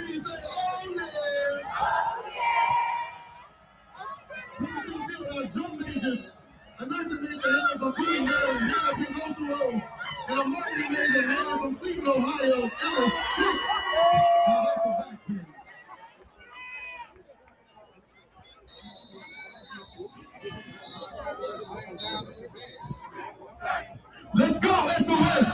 He say, oh, yeah. Coming to the field, our drum majors, a nursing major hailing from Bowie, Maryland, Hannah P. Roosevelt, and a marketing major hailing from Cleveland, Ohio, Ellis Pitts. Now that's a back pin. Let's go, SOS!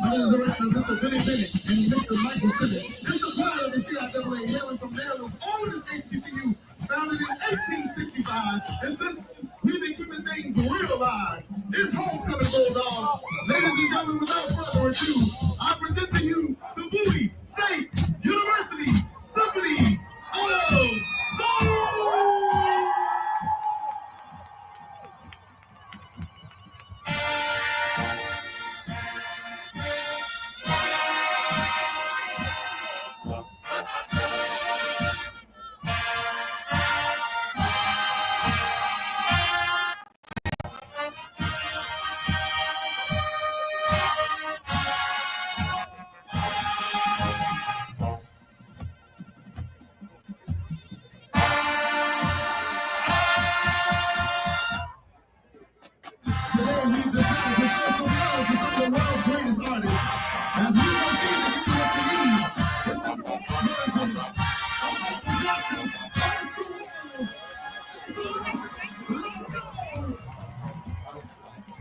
Under the direction of Mr. Benny Bennett and Mr. Michael Simmons, Mr. Pryor of the CIAA, hailing from Maryland's oldest HBCU, founded in 1865, and since we've been keeping things real alive. It's homecoming, Bulldogs. Ladies and gentlemen, without further ado, I present to you the Bowie State University Symphony of Soul! Today we've decided to show some love to some of the world's greatest artists. As we proceed to give you what you need, it's the version of Michael Jackson's Earth to World. Let's go!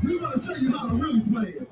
We're going to show you how to really play it.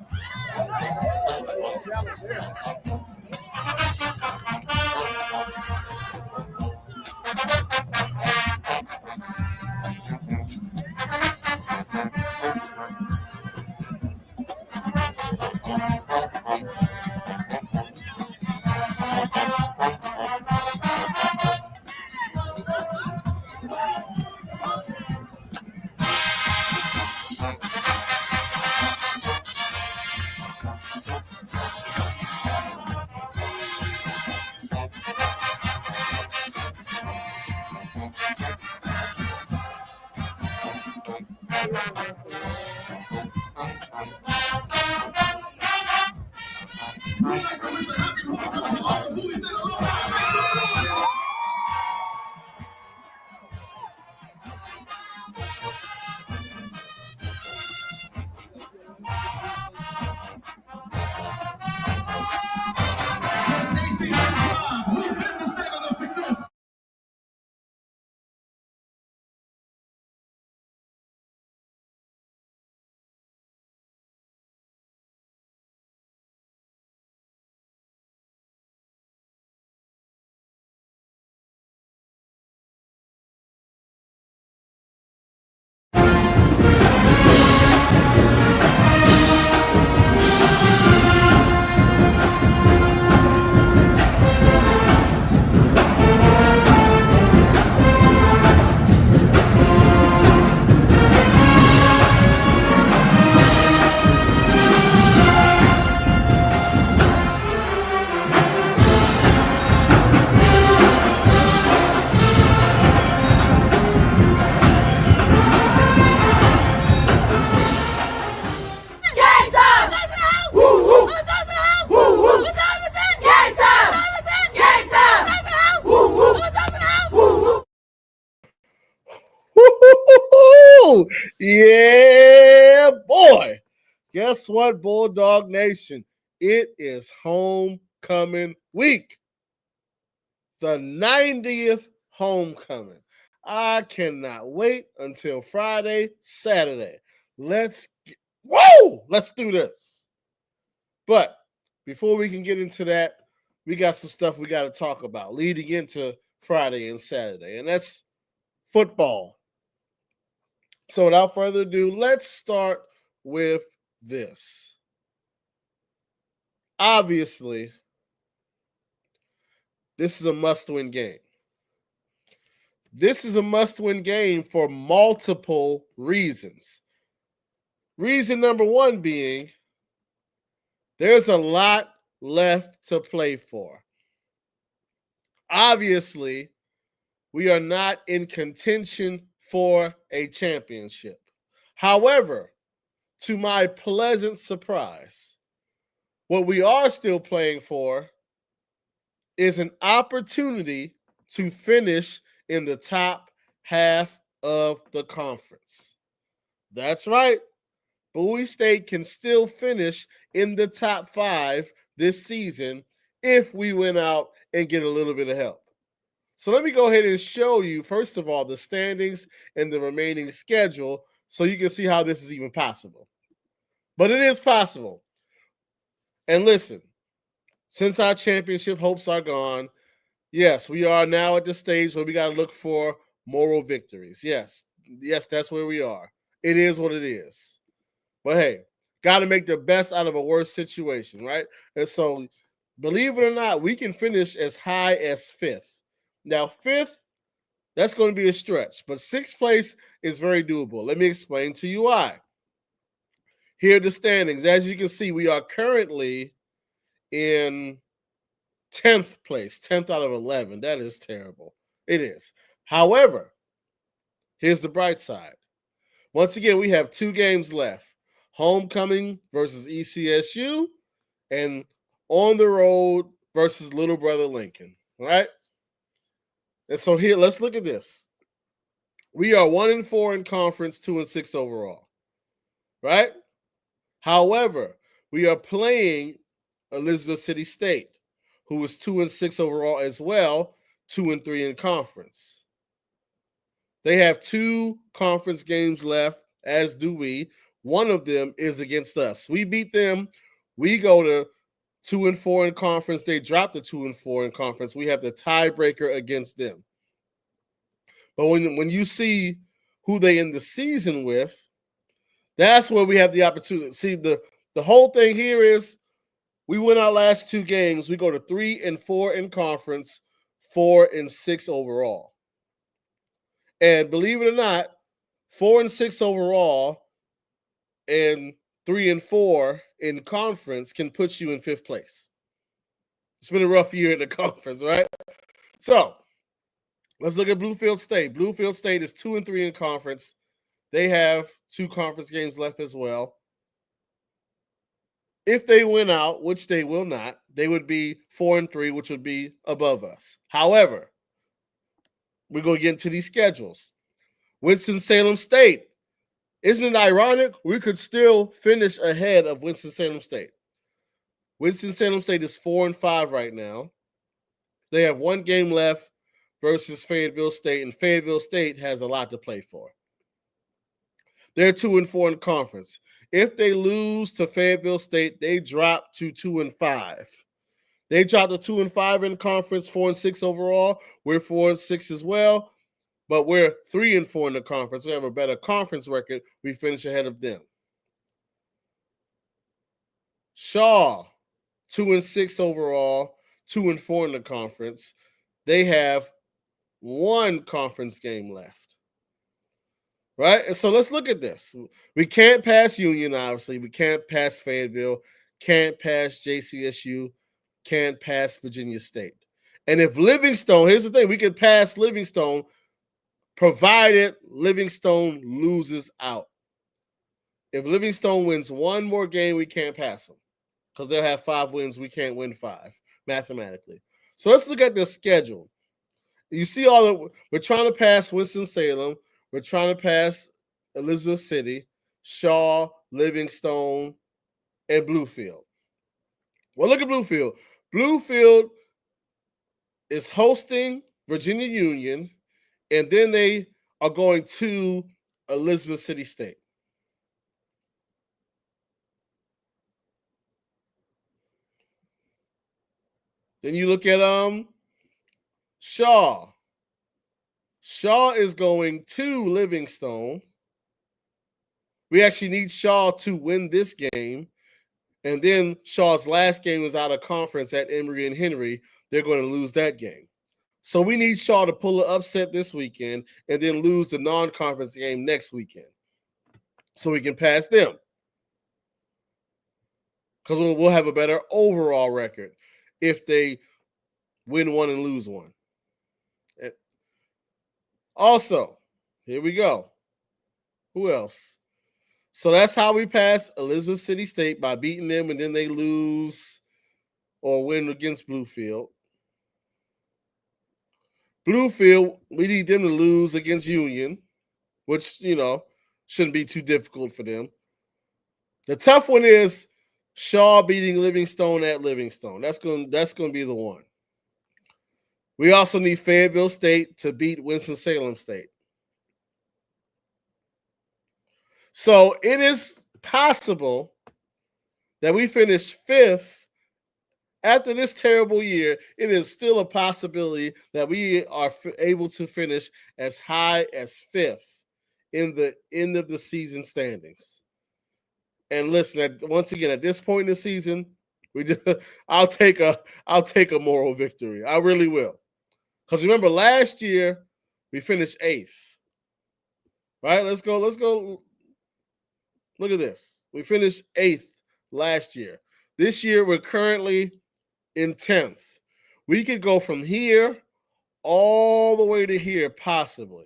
We'd like to wish a happy homecoming to all the Bowie State alumni. Make some noise! Since 1895, we've been the standard of success. Yeah, boy. Guess what, Bulldog Nation? It is homecoming week. The 90th homecoming. I cannot wait until Friday, Saturday. Let's do this. But before we can get into that, we got some stuff we got to talk about leading into Friday and Saturday, and that's football. So without further ado, let's start with this. Obviously, this is a must-win game. This is a must-win game for multiple reasons. Reason number one being there's a lot left to play for. Obviously, we are not in contention for a championship. However, to my pleasant surprise, what we are still playing for is an opportunity to finish in the top half of the conference. That's right. Bowie State can still finish in the top 5 this season if we win out and get a little bit of help. So let me go ahead and show you, first of all, the standings and the remaining schedule so you can see how this is even possible. But it is possible. And listen, since our championship hopes are gone, yes, we are now at the stage where we got to look for moral victories. Yes, that's where we are. It is what it is. But hey, got to make the best out of a worse situation, right? And so, believe it or not, we can finish as high as 5th. Now, 5th, that's going to be a stretch, but 6th place is very doable. Let me explain to you why. Here are the standings. As you can see, we are currently in 10th place, 10th out of 11. That is terrible. It is. However, here's the bright side. Once again, we have 2 games left. Homecoming versus ECSU and on the road versus Little Brother Lincoln, right? And so here, let's look at this. We are 1-4 in conference, 2-6 overall, right? However, we are playing Elizabeth City State, who is 2-6 overall as well, 2-3 in conference. They have 2 conference games left, as do we. One of them is against us. We beat them. We go to 2-4 in conference. They drop the 2-4 in conference. We have the tiebreaker against them. But when you see who they end the season with, that's where we have the opportunity. See, the whole thing here is we win our last 2 games. We go to 3-4 in conference, 4-6 overall. And believe it or not, 4-6 overall and 3-4 in conference can put you in 5th place. It's been a rough year in the conference, right? So let's look at Bluefield State. Bluefield State is 2-3 in conference. They have 2 conference games left as well. If they win out, which they will not, they would be 4-3, which would be above us. However, we're going to get into these schedules. Winston-Salem State. Isn't it ironic? We could still finish ahead of Winston-Salem State. Winston-Salem State is 4-5 right now. They have 1 game left versus Fayetteville State, and Fayetteville State has a lot to play for. They're 2-4 in conference. If they lose to Fayetteville State, they drop to 2-5. They drop to 2-5 in conference, 4-6 overall. We're 4-6 as well, but we're 3-4 in the conference. We have a better conference record. We finish ahead of them. Shaw, 2-6 overall, 2-4 in the conference. They have 1 conference game left. Right? And so let's look at this. We can't pass Union, obviously. We can't pass Fayetteville. Can't pass JCSU. Can't pass Virginia State. And if Livingstone, here's the thing, we could pass Livingstone provided Livingstone loses out. If Livingstone wins 1 more game, we can't pass them because they'll have 5 wins. We can't win 5 mathematically. So let's look at the schedule. You see we're trying to pass Winston-Salem. We're trying to pass Elizabeth City, Shaw, Livingstone, and Bluefield. Well, look at Bluefield. Bluefield is hosting Virginia Union, and then they are going to Elizabeth City State. Then you look at Shaw. Shaw is going to Livingstone. We actually need Shaw to win this game. And then Shaw's last game was out of conference at Emory and Henry. They're going to lose that game. So we need Shaw to pull an upset this weekend and then lose the non-conference game next weekend so we can pass them. Because we'll have a better overall record if they win 1 and lose 1. Also, here we go. Who else? So that's how we pass Elizabeth City State, by beating them, and then they lose or win against Bluefield. Bluefield, we need them to lose against Union, which, shouldn't be too difficult for them. The tough one is Shaw beating Livingstone at Livingstone. That's going to be the one. We also need Fayetteville State to beat Winston-Salem State. So it is possible that we finish 5th. After this terrible year, it is still a possibility that we are able to finish as high as 5th in the end of the season standings. And listen, once again, at this point in the season, I'll take a moral victory. I really will. Because remember, last year we finished 8th. Right? Let's go. Look at this. We finished 8th last year. This year we're currently in 10th. We could go from here all the way to here, possibly.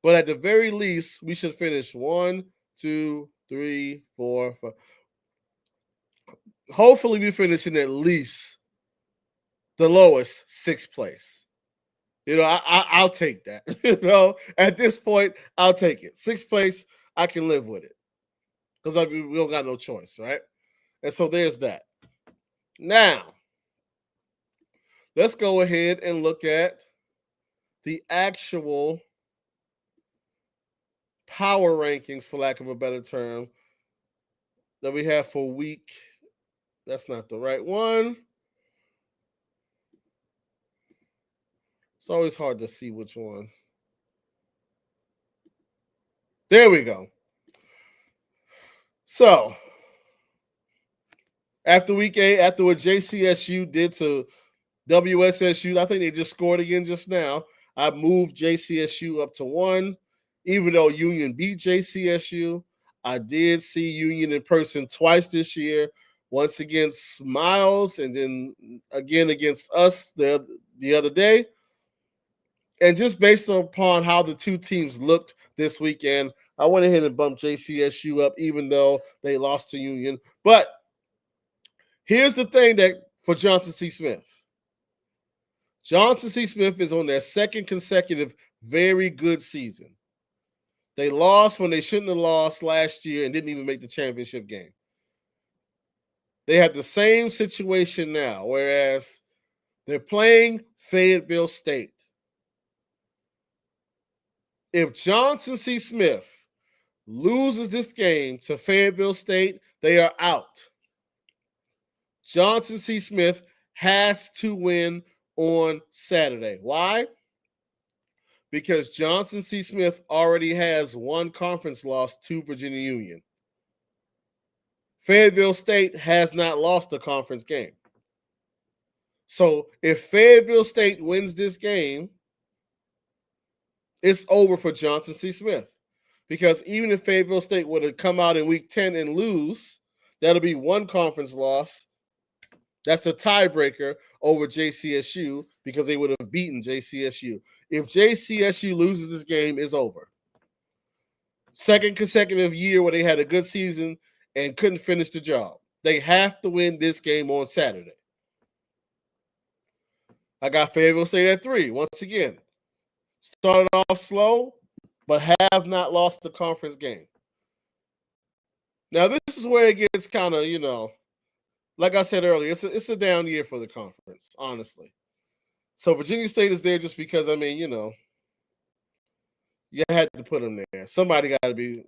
But at the very least, we should finish 1, 2, 3, 4, 5. Hopefully, we finish in at least the lowest 6th place. I'll take that. At this point, I'll take it. 6th place, I can live with it. Because we don't got no choice, right? And so there's that. Now, let's go ahead and look at the actual power rankings, for lack of a better term, that we have for week. That's not the right one. It's always hard to see which one. There we go. So, after week 8, after what JCSU did to WSSU, I think they just scored again just now. I moved JCSU up to 1, even though Union beat JCSU. I did see Union in person twice this year, once against Miles and then again against us the other day. And just based upon how the two teams looked this weekend, I went ahead and bumped JCSU up, even though they lost to Union. But here's the thing that for Johnson C. Smith. Johnson C. Smith is on their 2nd consecutive very good season. They lost when they shouldn't have lost last year and didn't even make the championship game. They have the same situation now, whereas they're playing Fayetteville State. If Johnson C. Smith loses this game to Fayetteville State, they are out. Johnson C. Smith has to win on Saturday. Why? Because Johnson C. Smith already has 1 conference loss to Virginia Union. Fayetteville State has not lost a conference game. So if Fayetteville State wins this game, it's over for Johnson C. Smith. Because even if Fayetteville State would have come out in week 10 and lose, that'll be 1 conference loss. That's a tiebreaker over JCSU because they would have beaten JCSU. If JCSU loses this game, it's over. 2nd consecutive year where they had a good season and couldn't finish the job. They have to win this game on Saturday. I got Fayetteville State at 3. Once again, started off slow, but have not lost the conference game. Now, this is where it gets kind of, like I said earlier, it's a down year for the conference, honestly. So Virginia State is there just because, you had to put them there. Somebody got to be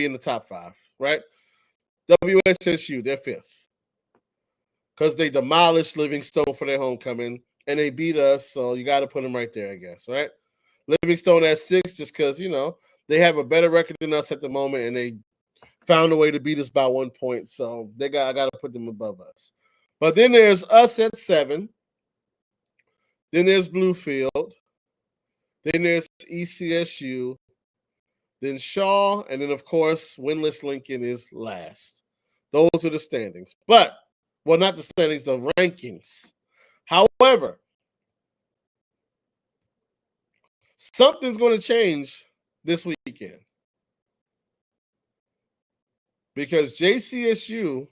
in the top 5, right? WSSU, they're 5th. Because they demolished Livingstone for their homecoming, and they beat us, so you got to put them right there, I guess, right? Livingstone at 6 just because, they have a better record than us at the moment, and they found a way to beat us by 1 point, so I got to put them above us. But then there's us at 7. Then there's Bluefield. Then there's ECSU. Then Shaw. And then, of course, winless Lincoln is last. Those are the standings. But, well, not the standings, the rankings. However, something's going to change this weekend. because JCSU,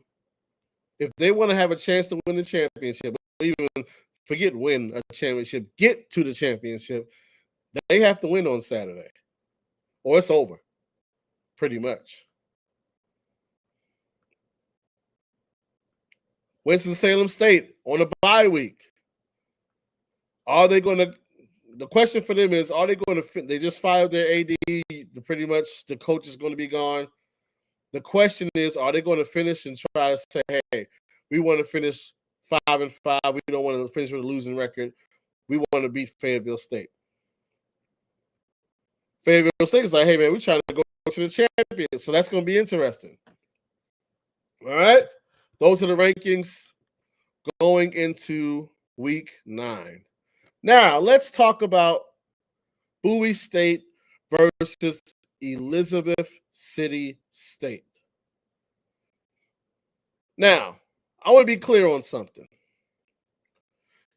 if they want to have a chance to win the championship, even forget win a championship, get to the championship, they have to win on Saturday, or it's over, pretty much. Winston-Salem State on a bye week. Are they going to? The question for them is: are they going to? They just fired their AD. Pretty much, the coach is going to be gone. The question is: are they going to finish and try to say, "Hey, we want to finish 5-5. We don't want to finish with a losing record. We want to beat Fayetteville State." Fayetteville State is like, "Hey, man, we're trying to go to the champions." So that's going to be interesting. All right, those are the rankings going into week 9. Now, let's talk about Bowie State versus Elizabeth City State. Now, I want to be clear on something.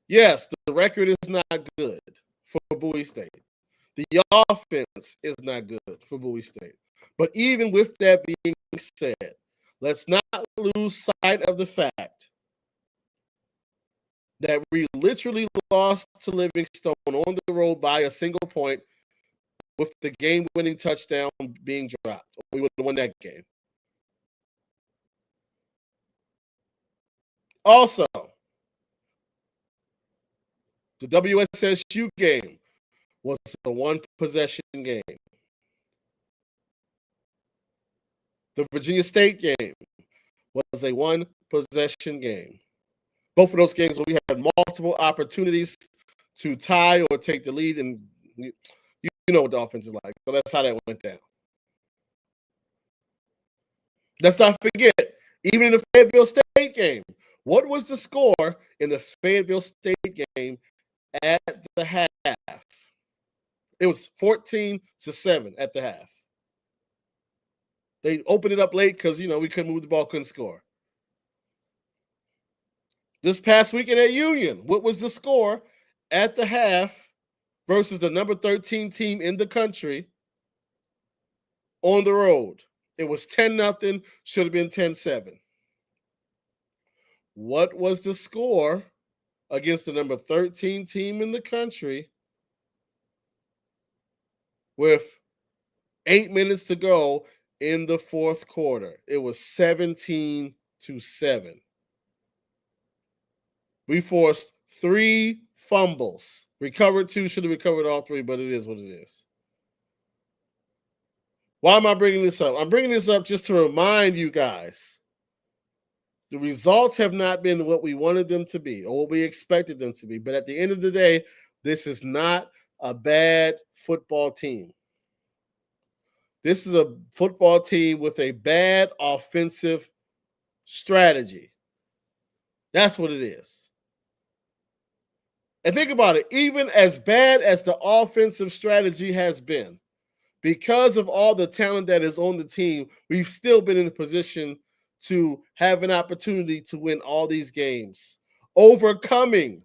Yes, the record is not good for Bowie State. The offense is not good for Bowie State. But even with that being said, let's not lose sight of the fact that we literally lost to Livingstone on the road by a single point with the game-winning touchdown being dropped. We would have won that game. Also, the WSSU game was a one-possession game. The Virginia State game was a one-possession game. Both of those games where we had multiple opportunities to tie or take the lead, and you know what the offense is like. So that's how that went down. Let's not forget, even in the Fayetteville State game, what was the score in the Fayetteville State game at the half? It was 14-7 at the half. They opened it up late because, we couldn't move the ball, couldn't score. This past weekend at Union, what was the score at the half versus the number 13 team in the country on the road? It was 10-0, should have been 10-7. What was the score against the number 13 team in the country with 8 minutes to go in the fourth quarter? It was 17-7. We forced 3 fumbles. Recovered 2, should have recovered all 3, but it is what it is. Why am I bringing this up? I'm bringing this up just to remind you guys, the results have not been what we wanted them to be or what we expected them to be. But at the end of the day, this is not a bad football team. This is a football team with a bad offensive strategy. That's what it is. And think about it, even as bad as the offensive strategy has been, because of all the talent that is on the team, we've still been in a position to have an opportunity to win all these games, overcoming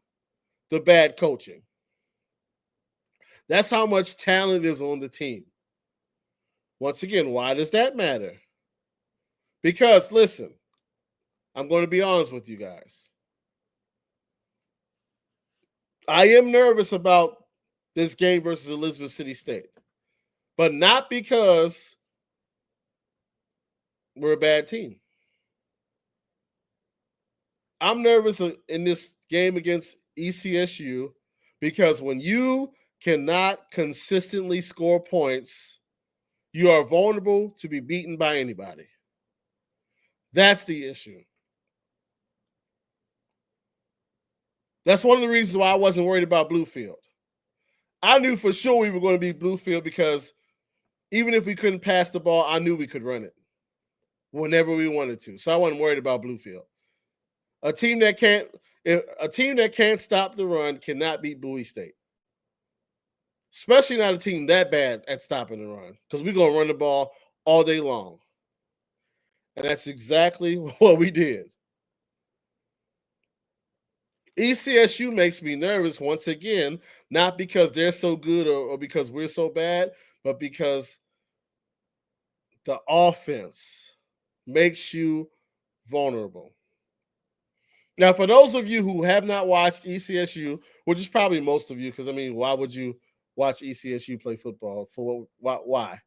the bad coaching. That's how much talent is on the team. Once again, why does that matter? Because, listen, I'm going to be honest with you guys. I am nervous about this game versus Elizabeth City State, but not because we're a bad team. I'm nervous in this game against ECSU because when you cannot consistently score points, you are vulnerable to be beaten by anybody. That's the issue. That's one of the reasons why I wasn't worried about Bluefield. I knew for sure we were going to beat Bluefield because even if we couldn't pass the ball, I knew we could run it whenever we wanted to. So I wasn't worried about Bluefield. A team that can't stop the run cannot beat Bowie State. Especially not a team that bad at stopping the run, because we're going to run the ball all day long. And that's exactly what we did. ECSU makes me nervous once again, not because they're so good or because we're so bad, but because the offense makes you vulnerable. Now, for those of you who have not watched ECSU, which is probably most of you, because I mean, why would you watch ECSU play football? For what? Why?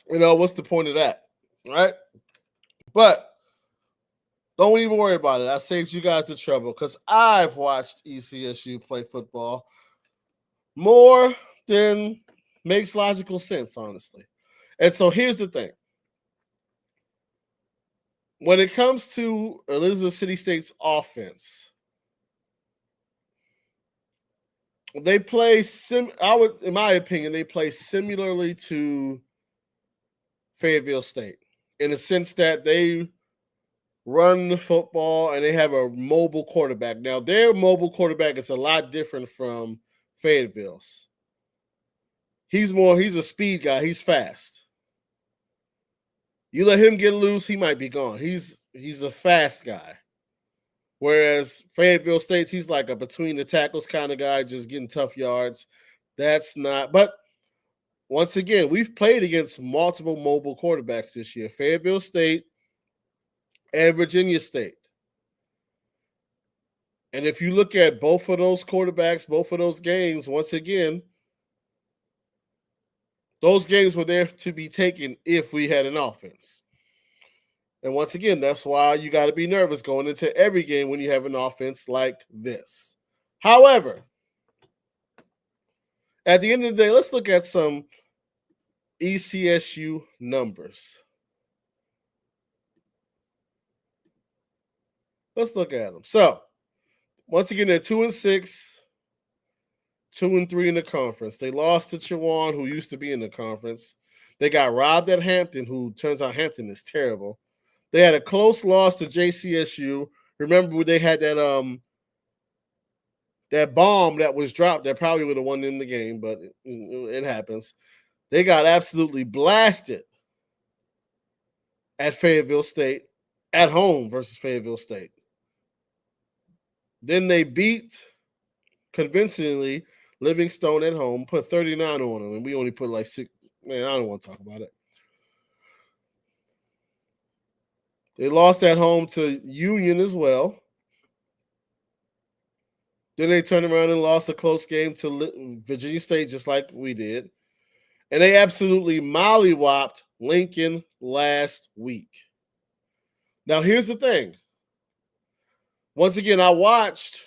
What's the point of that, right? But don't even worry about it. I saved you guys the trouble because I've watched ECSU play football more than makes logical sense, honestly. And so here's the thing. When it comes to Elizabeth City State's offense, they play in my opinion, they play similarly to Fayetteville State in the sense that they run the football and they have a mobile quarterback. Now, their mobile quarterback is a lot different from Fayetteville's. He's a speed guy. He's fast. You let him get loose, he might be gone. He's a fast guy. Whereas Fayetteville State's, he's like a between the tackles kind of guy, just getting tough yards. That's not, but once again, we've played against multiple mobile quarterbacks this year. Fayetteville State and Virginia State. And if you look at both of those quarterbacks, both of those games, once again, those games were there to be taken if we had an offense. And once again, that's why you got to be nervous going into every game when you have an offense like this. However, at the end of the day, let's look at some ECSU numbers. Let's look at them. So, once again, they're 2-6, 2-3 in the conference. They lost to Chowan, who used to be in the conference. They got robbed at Hampton, who turns out Hampton is terrible. They had a close loss to JCSU. Remember, they had that bomb that was dropped that probably would have won them the game, but it happens. They got absolutely blasted at Fayetteville State at home versus Fayetteville State. Then they beat convincingly Livingstone at home, put 39 on them, and we only put like 6. Man, I don't want to talk about it. They lost at home to Union as well. Then they turned around and lost a close game to Virginia State, just like we did. And they absolutely mollywopped Lincoln last week. Now, here's the thing. Once again, I watched,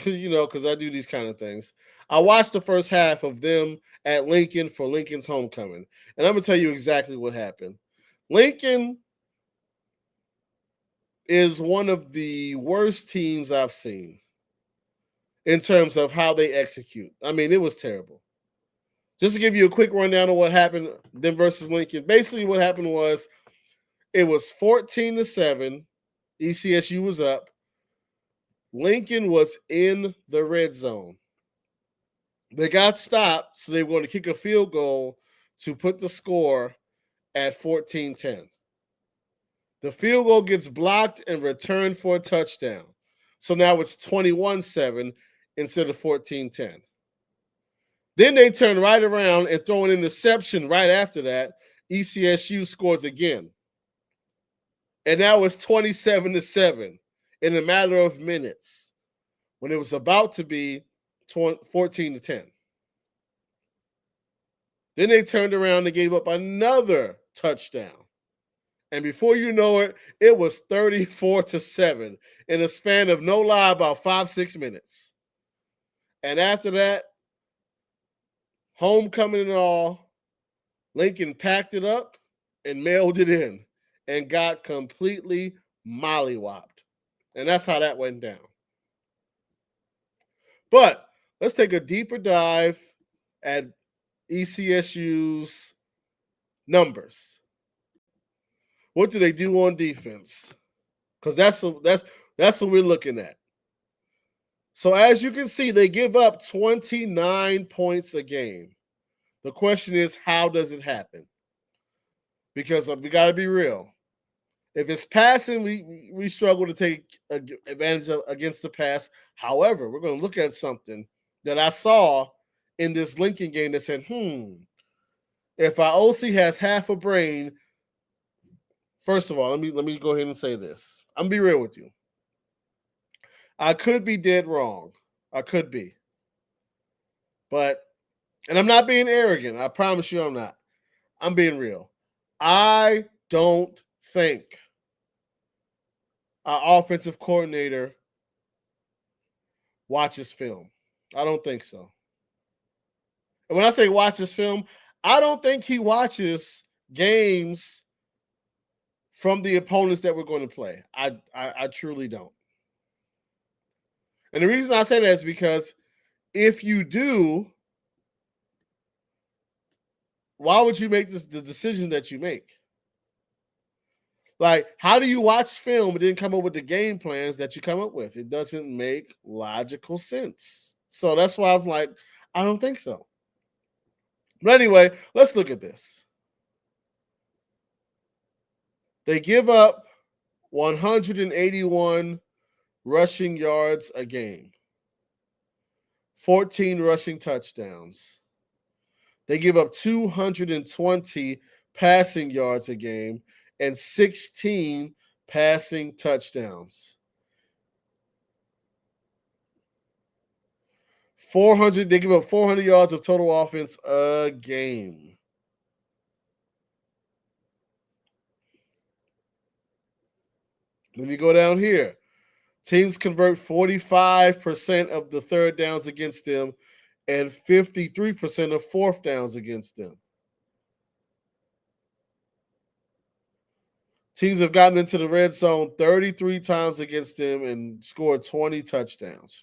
because I do these kind of things. I watched the first half of them at Lincoln for Lincoln's homecoming. And I'm going to tell you exactly what happened. Lincoln is one of the worst teams I've seen in terms of how they execute. I mean, it was terrible. Just to give you a quick rundown of what happened, them versus Lincoln. Basically, what happened was it was 14-7. ECSU was up. Lincoln was in the red zone. They got stopped, so they were going to kick a field goal to put the score at 14-10. The field goal gets blocked and returned for a touchdown. So now it's 21-7 instead of 14-10. Then they turn right around and throw an interception right after that. ECSU scores again. And now it's 27-7 in a matter of minutes when it was about to be 14-10. Then they turned around and gave up another touchdown. And before you know it, it was 34-7 in a span of, no lie, about 5-6 minutes. And after that, homecoming and all, Lincoln packed it up and mailed it in and got completely mollywopped. And that's how that went down. But let's take a deeper dive at ECSU's numbers. What do they do on defense? Because that's what we're looking at. So as you can see, they give up 29 points a game. The question is, how does it happen? Because we got to be real. If it's passing, we struggle to take advantage of against the pass. However, we're going to look at something that I saw in this Lincoln game that said, If our OC has half a brain, first of all, let me go ahead and say this. I'm gonna be real with you. I could be dead wrong. I could be. But and I'm not being arrogant. I promise you I'm not. I'm being real. I don't think our offensive coordinator watches film. I don't think so. And when I say watches film, I don't think he watches games from the opponents that we're going to play. I truly don't. And the reason I say that is because if you do, why would you make the decision that you make? Like, how do you watch film and then come up with the game plans that you come up with? It doesn't make logical sense. So that's why I'm like, I don't think so. But anyway, let's look at this. They give up 181 rushing yards a game, 14 rushing touchdowns. They give up 220 passing yards a game and 16 passing touchdowns. 400, they give up 400 yards of total offense a game. Let me go down here. Teams convert 45% of the third downs against them and 53% of fourth downs against them. Teams have gotten into the red zone 33 times against them and scored 20 touchdowns.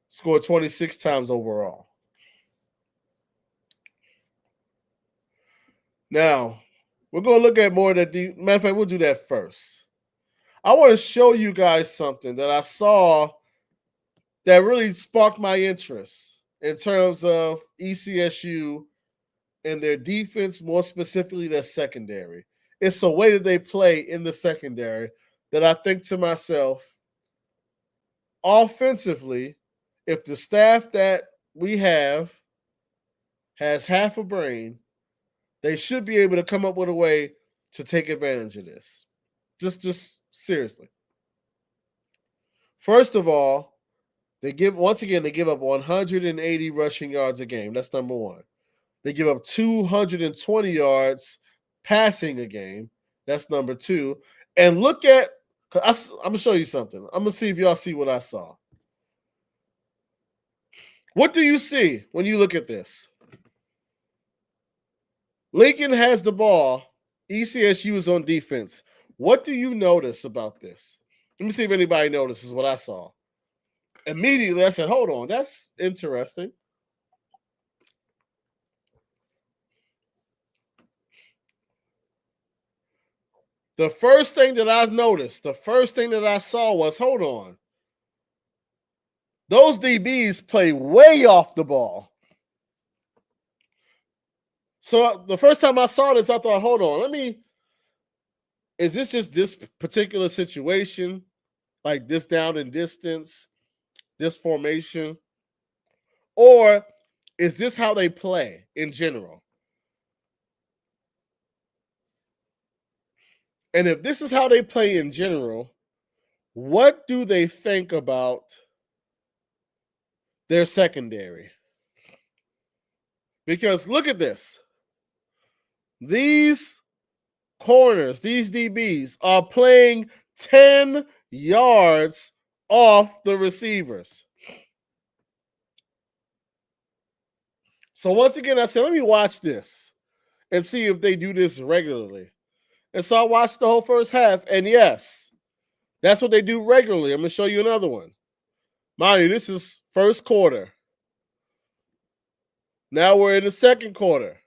Scored 26 times overall. Now, we're going to look at more of that. Matter of fact, we'll do that first. I want to show you guys something that I saw that really sparked my interest in terms of ECSU and their defense, more specifically their secondary. It's a way that they play in the secondary that I think to myself, offensively, if the staff that we have has half a brain, they should be able to come up with a way to take advantage of this. Just seriously. First of all, they give up 180 rushing yards a game. That's number one. They give up 220 yards passing a game. That's number two. And look at, I'm going to show you something. I'm going to see if y'all see what I saw. What do you see when you look at this? Lincoln has the ball. ECSU is on defense. What do you notice about this? Let me see if anybody notices what I saw. Immediately, I said, hold on, that's interesting. The first thing that I noticed, the first thing that I saw was, hold on. Those DBs play way off the ball. So the first time I saw this, I thought, hold on, is this just this particular situation? Like this down and distance, this formation? Or is this how they play in general? And if this is how they play in general, what do they think about their secondary? Because look at this. These corners, these DBs are playing 10 yards off the receivers. So once again, I said, let me watch this and see if they do this regularly. And so I watched the whole first half, and yes, that's what they do regularly. I'm going to show you another one. Mind you, this is first quarter. Now we're in the second quarter.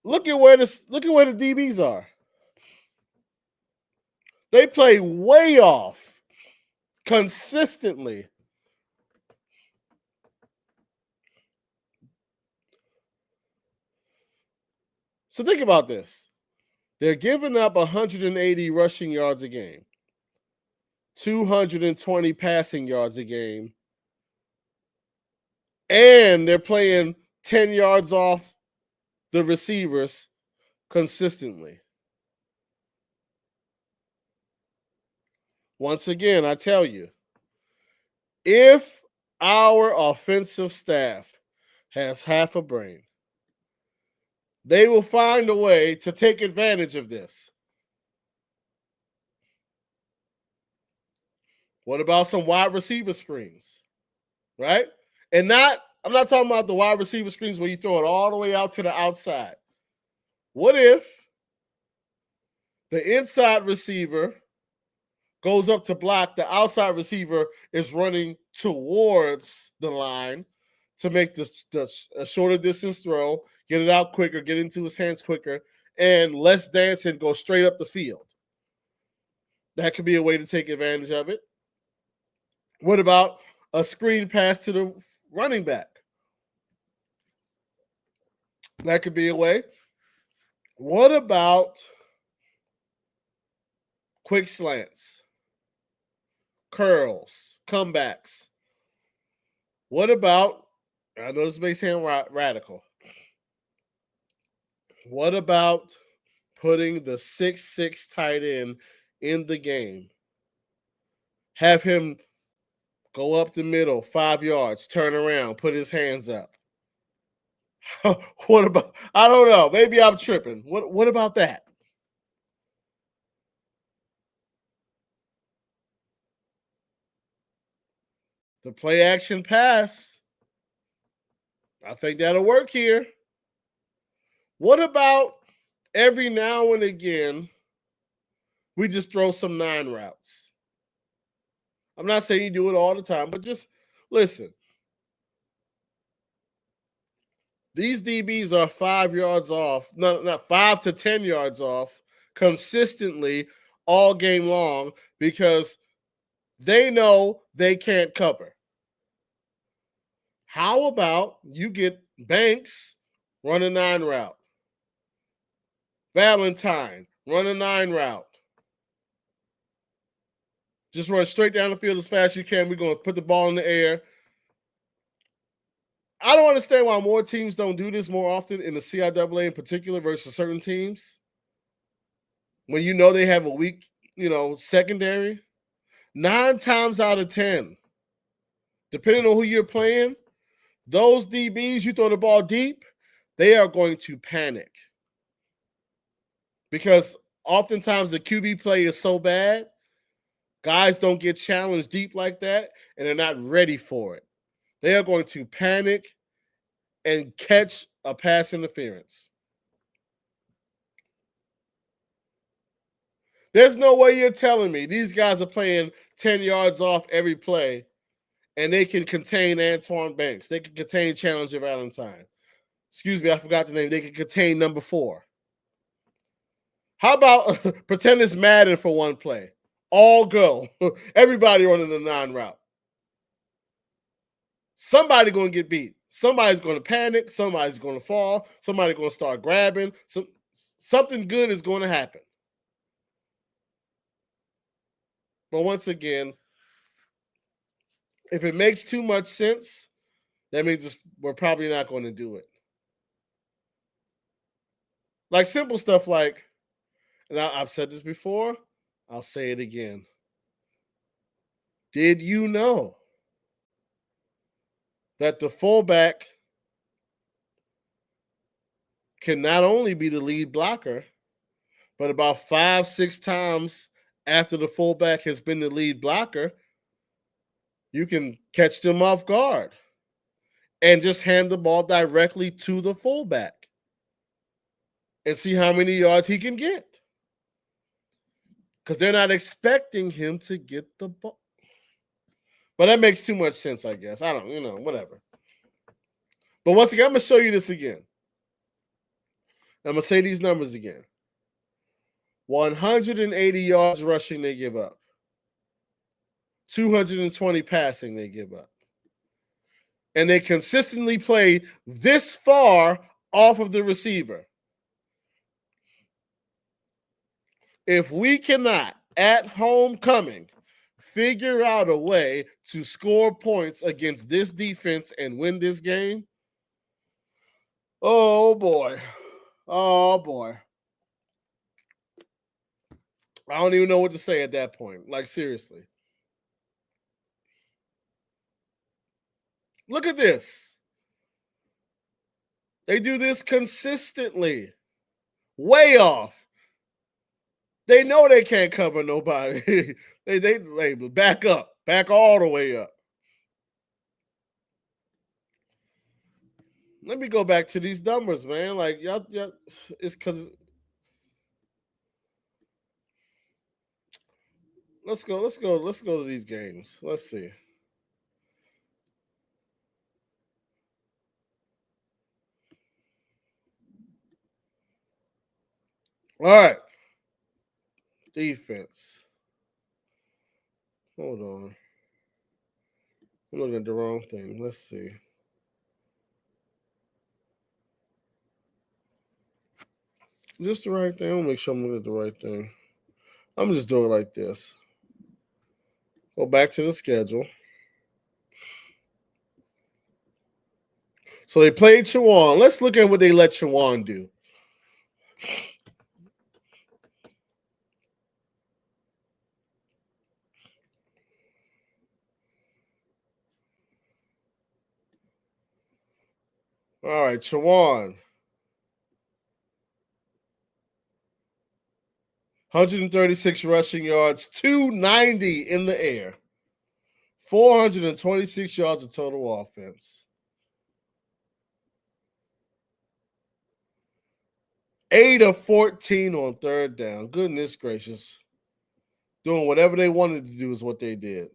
Look at where the DBs are. They play way off consistently. So think about this. They're giving up 180 rushing yards a game, 220 passing yards a game, and they're playing 10 yards off the receivers consistently. Once again, I tell you, if our offensive staff has half a brain, they will find a way to take advantage of this. What about some wide receiver screens? Right? And I'm not talking about the wide receiver screens where you throw it all the way out to the outside. What if the inside receiver goes up to block, the outside receiver is running towards the line to make a shorter distance throw, get it out quicker, get into his hands quicker, and let's dance and go straight up the field. That could be a way to take advantage of it. What about a screen pass to the running back? That could be a way. What about quick slants, curls, comebacks? What about, I know this may sound radical, what about putting the 6'6" tight end in the game? Have him go up the middle, 5 yards, turn around, put his hands up. What about, I don't know, maybe I'm tripping. What about that? The play action pass, I think that'll work here. What about every now and again, we just throw some 9 routes? I'm not saying you do it all the time, but just listen. These DBs are 5 yards off, not 5 to 10 yards off consistently all game long because they know they can't cover. How about you get Banks run a 9 route? Valentine run a 9 route. Just run straight down the field as fast as you can. We're going to put the ball in the air. I don't understand why more teams don't do this more often in the CIAA in particular versus certain teams. When you know they have a weak, secondary. 9 times out of 10, depending on who you're playing, those DBs, you throw the ball deep, they are going to panic. Because oftentimes the QB play is so bad, guys don't get challenged deep like that, and they're not ready for it. They are going to panic and catch a pass interference. There's no way you're telling me these guys are playing 10 yards off every play and they can contain Antoine Banks. They can contain Challenger Valentine. Excuse me, I forgot the name. They can contain number 4. How about pretend it's Madden for one play? All go. Everybody running the 9 route. Somebody going to get beat. Somebody's going to panic. Somebody's going to fall. Somebody's going to start grabbing. Something good is going to happen. But once again, if it makes too much sense, that means we're probably not going to do it. Like simple stuff like, and I've said this before, I'll say it again. Did you know that the fullback can not only be the lead blocker, but about 5-6 times after the fullback has been the lead blocker, you can catch them off guard and just hand the ball directly to the fullback and see how many yards he can get. Because they're not expecting him to get the ball. But that makes too much sense, I guess. I don't, whatever. But once again, I'm going to show you this again. I'm going to say these numbers again. 180 yards rushing they give up. 220 passing they give up. And they consistently play this far off of the receiver. If we cannot, at homecoming, figure out a way to score points against this defense and win this game, oh boy. Oh boy. I don't even know what to say at that point. Like, seriously. Look at this. They do this consistently. Way off. They know they can't cover nobody. they back up. Back all the way up. Let me go back to these numbers, man. Like, y'all it's because let's go to these games. Let's see. All right. Defense. Hold on. I'm looking at the wrong thing. Let's see. Just the right thing. I'll make sure I'm looking at the right thing. I'm just doing it like this. Go back to the schedule. So they played Chowan. Let's look at what they let Chowan do. All right, Chowan. 136 rushing yards, 290 in the air, 426 yards of total offense. 8 of 14 on third down. Goodness gracious. Doing whatever they wanted to do is what they did.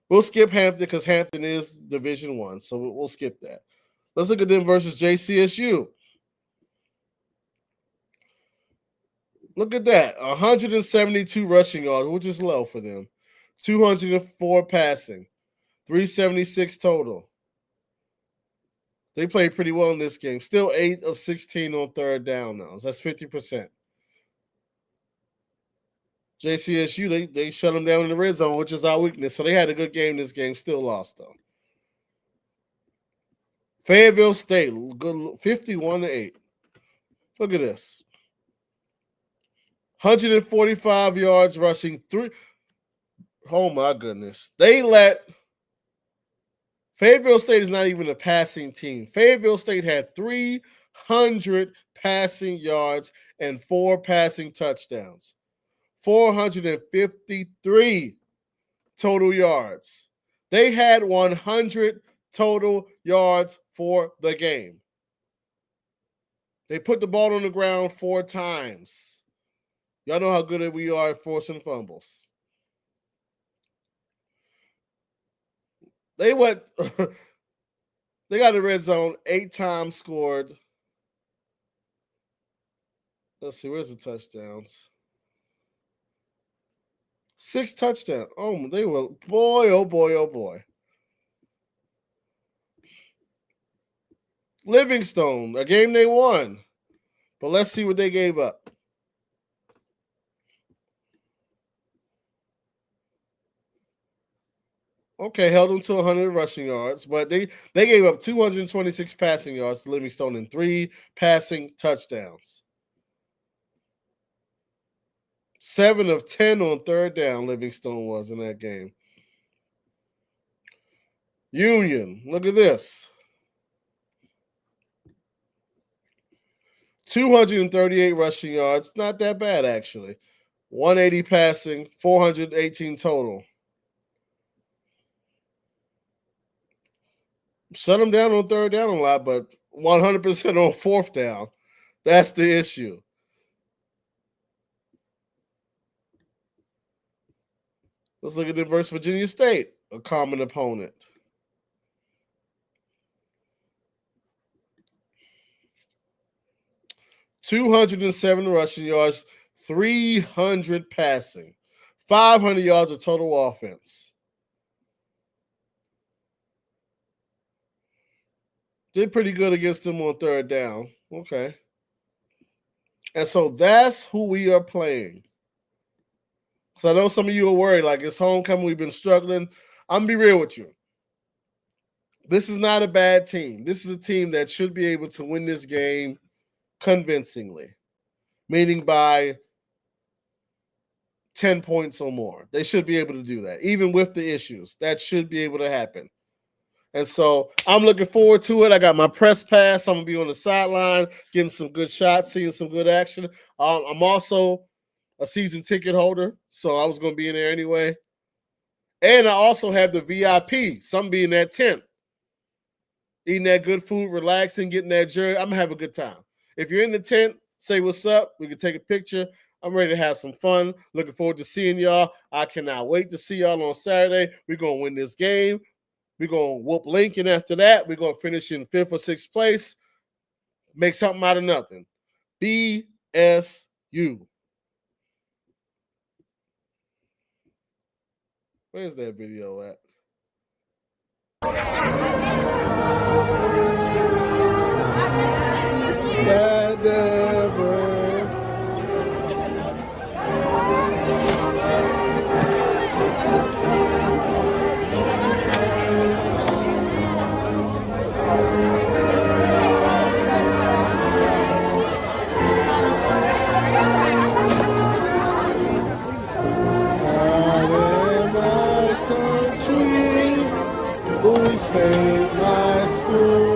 We'll skip Hampton because Hampton is Division I, so we'll skip that. Let's look at them versus JCSU. Look at that. 172 rushing yards, which is low for them. 204 passing. 376 total. They played pretty well in this game. Still 8 of 16 on third down now. That's 50%. JCSU, they shut them down in the red zone, which is our weakness. So they had a good game this game. Still lost, though. Fayetteville State, good 51-8. Look at this. 145 yards rushing, 3. Oh, my goodness. They let Fayetteville State is not even a passing team. Fayetteville State had 300 passing yards and 4 passing touchdowns. 453 total yards. They had 100 total yards for the game. They put the ball on the ground 4 times. Y'all know how good we are at forcing fumbles. They went they got the red zone 8 times, scored. Let's see, where's the touchdowns? 6 touchdowns. Oh, they were, boy, oh boy, oh boy. Livingstone, a game they won. But let's see what they gave up. Okay, held them to 100 rushing yards, but they gave up 226 passing yards to Livingstone and 3 passing touchdowns. 7 of 10 on third down, Livingstone was in that game. Union, look at this. 238 rushing yards, not that bad actually. 180 passing, 418 total. Shut them down on third down a lot, but 100% on fourth down. That's the issue. Let's look at them versus Virginia State, a common opponent. $207 rushing yards, 300 passing, 500 yards of total offense. Did pretty good against them on third down. Okay. And so that's who we are playing. So I know some of you are worried, like it's homecoming, we've been struggling. I'm gonna be real with you. This is not a bad team. This is a team that should be able to win this game convincingly, meaning by 10 points or more. They should be able to do that, even with the issues. That should be able to happen. And so I'm looking forward to it. I got my press pass. I'm going to be on the sideline, getting some good shots, seeing some good action. I'm also a season ticket holder, so I was going to be in there anyway. And I also have the VIP. So I'm being in that tent, eating that good food, relaxing, getting that jersey. I'm going to have a good time. If you're in the tent, say what's up. We can take a picture. I'm ready to have some fun. Looking forward to seeing y'all. I cannot wait to see y'all on Saturday. We're going to win this game. We're going to whoop Lincoln after that. We're going to finish in 5th or 6th place. Make something out of nothing. BSU. Where's that video at? Bowie State, my school.